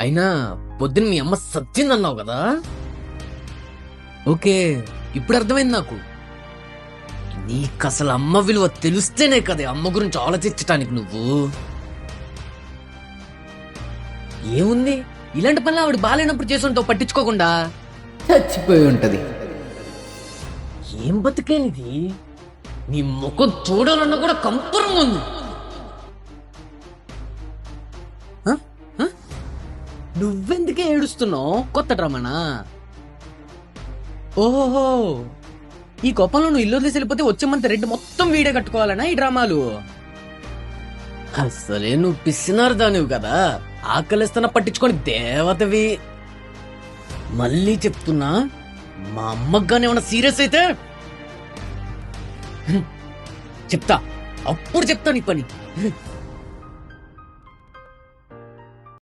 అయినా పొద్దున్న మీ అమ్మ సత్యిందన్నావు కదా. ఓకే, ఇప్పుడు అర్థమైంది నాకు. నీకు అసలు అమ్మ విలువ తెలుస్తేనే కదా అమ్మ గురించి ఆలోచించటానికి నువ్వు. ఏముంది, ఇలాంటి పనులు ఆవిడ బాగాలేనప్పుడు చేసుంటావు పట్టించుకోకుండా. చచ్చిపోయి ఉంటది. ఏం బతికేనిది, నీ ముఖం చూడాలన్నా కూడా కంపరంగా ఉంది. నువ్వెందుకే ఏడుస్తున్నావు? కొత్త డ్రామానా? ఓహో, ఈ కోపంలో నువ్వు ఇల్లు వదిలేసి వెళ్ళిపోతే వచ్చే మంత్ రెంట్ మొత్తం వీడే కట్టుకోవాలనా ఈ డ్రామాలు? అసలే నువ్వు పిసినారు దానివి కదా, ఆకలిస్తున్నా పట్టించుకొని దేవతవి. మళ్ళీ చెప్తున్నా, మా అమ్మకు గానీ ఏమన్నా సీరియస్ అయితే చెప్తా, అప్పుడు చెప్తా నీ పని.